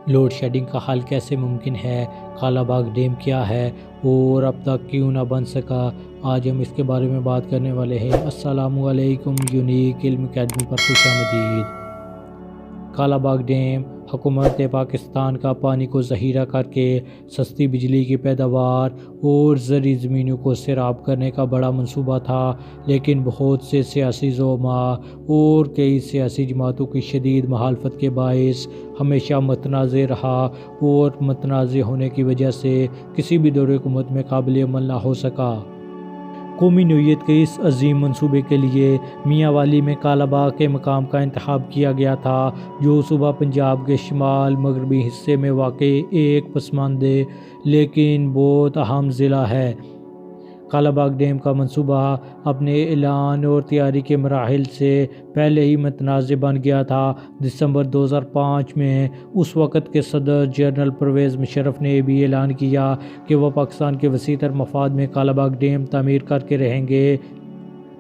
Load shedding کا حل کیسے ممکن ہے، کالا باغ ڈیم کیا ہے اور اب تک کیوں نہ بن سکا، آج ہم اس کے بارے میں بات کرنے والے ہیں۔ السلام علیکم، یونیک علم اکیڈمی پر خوش آمدید۔ کالا باغ ڈیم حکومت پاکستان کا پانی کو ذخیرہ کر کے سستی بجلی کی پیداوار اور زرعی زمینوں کو سیراب کرنے کا بڑا منصوبہ تھا، لیکن بہت سے سیاسی زعماء اور کئی سیاسی جماعتوں کی شدید مخالفت کے باعث ہمیشہ متنازع رہا اور متنازع ہونے کی وجہ سے کسی بھی دور حکومت میں قابل عمل نہ ہو سکا۔ قومی نوعیت کے اس عظیم منصوبے کے لیے میاں والی میں کالا باغ کے مقام کا انتخاب کیا گیا تھا، جو صوبہ پنجاب کے شمال مغربی حصے میں واقع ایک پسماندہ لیکن بہت اہم ضلع ہے۔ کالا باغ ڈیم کا منصوبہ اپنے اعلان اور تیاری کے مراحل سے پہلے ہی متنازع بن گیا تھا۔ دسمبر 2005 میں اس وقت کے صدر جنرل پرویز مشرف نے بھی اعلان کیا کہ وہ پاکستان کے وسیع تر مفاد میں کالا باغ ڈیم تعمیر کر کے رہیں گے،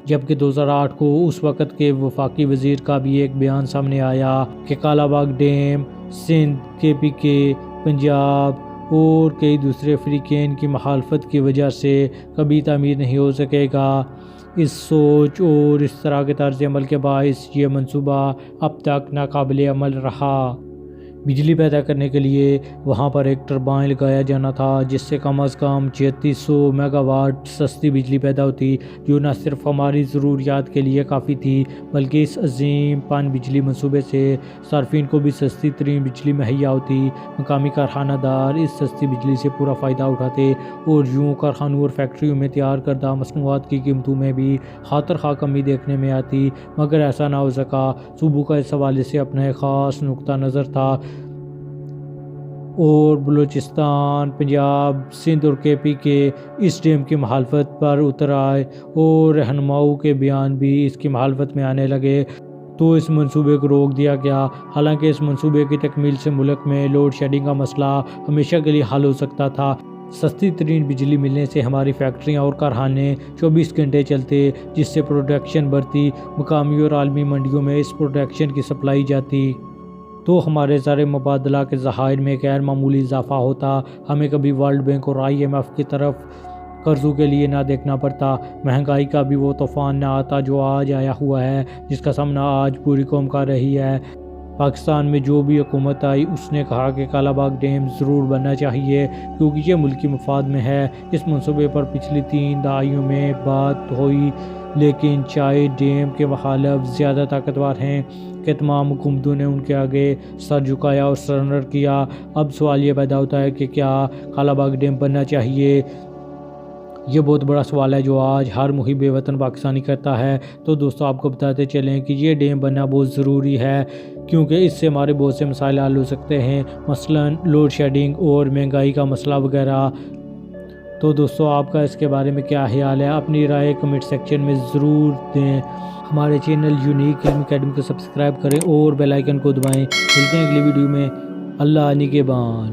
جبکہ 2008 کو اس وقت کے وفاقی وزیر کا بھی ایک بیان سامنے آیا کہ کالا باغ ڈیم سندھ، KPK، پنجاب اور کئی دوسرے فریقین کی مخالفت کی وجہ سے کبھی تعمیر نہیں ہو سکے گا۔ اس سوچ اور اس طرح کے طرز عمل کے باعث یہ منصوبہ اب تک ناقابل عمل رہا۔ بجلی پیدا کرنے کے لیے وہاں پر ایک ٹربائن لگایا جانا تھا جس سے کم از کم 3600 میگا واٹ سستی بجلی پیدا ہوتی، جو نہ صرف ہماری ضروریات کے لیے کافی تھی بلکہ اس عظیم پن بجلی منصوبے سے صارفین کو بھی سستی ترین بجلی مہیا ہوتی۔ مقامی کارخانہ دار اس سستی بجلی سے پورا فائدہ اٹھاتے اور یوں کارخانوں اور فیکٹریوں میں تیار کردہ مصنوعات کی قیمتوں میں بھی خاطر خواہ کمی دیکھنے میں آتی، مگر ایسا نہ ہو سکا۔ صوبوں کا اس حوالے سے اپنا ایک خاص نقطہ نظر تھا اور بلوچستان، پنجاب، سندھ اور KPK اس ڈیم کی مخالفت پر اتر آئے اور رہنماؤں کے بیان بھی اس کی مخالفت میں آنے لگے، تو اس منصوبے کو روک دیا گیا۔ حالانکہ اس منصوبے کی تکمیل سے ملک میں لوڈ شیڈنگ کا مسئلہ ہمیشہ کے لیے حل ہو سکتا تھا۔ سستی ترین بجلی ملنے سے ہماری فیکٹریاں اور کارخانے 24 گھنٹے چلتے، جس سے پروڈکشن بڑھتی، مقامی اور عالمی منڈیوں میں اس پروڈکشن کی سپلائی جاتی، تو ہمارے زر مبادلہ کے ذخائر میں غیر معمولی اضافہ ہوتا، ہمیں کبھی ورلڈ بینک اور IMF کی طرف قرضوں کے لیے نہ دیکھنا پڑتا، مہنگائی کا بھی وہ طوفان نہ آتا جو آج آیا ہوا ہے، جس کا سامنا آج پوری قوم کر رہی ہے۔ پاکستان میں جو بھی حکومت آئی اس نے کہا کہ کالا باغ ڈیم ضرور بننا چاہیے کیونکہ یہ ملکی مفاد میں ہے۔ اس منصوبے پر پچھلی 3 دہائیوں میں بات ہوئی، لیکن چاہے ڈیم کے مخالف زیادہ طاقتور ہیں کہ تمام حکومتوں نے ان کے آگے سر جھکایا اور سرنڈر کیا۔ اب سوال یہ پیدا ہوتا ہے کہ کیا کالا باغ ڈیم بننا چاہیے؟ یہ بہت بڑا سوال ہے جو آج ہر محب وطن پاکستانی کرتا ہے۔ تو دوستو، آپ کو بتاتے چلیں کہ یہ ڈیم بننا بہت ضروری ہے کیونکہ اس سے ہمارے بہت سے مسائل حل ہو سکتے ہیں، مثلاً لوڈ شیڈنگ اور مہنگائی کا مسئلہ وغیرہ۔ تو دوستو، آپ کا اس کے بارے میں کیا خیال ہے؟ اپنی رائے کمنٹ سیکشن میں ضرور دیں۔ ہمارے چینل یونیک علم اکیڈمی کو سبسکرائب کریں اور بیل آئیکن کو دبائیں۔ ملتے ہیں اگلی ویڈیو میں۔ اللہ نگہبان۔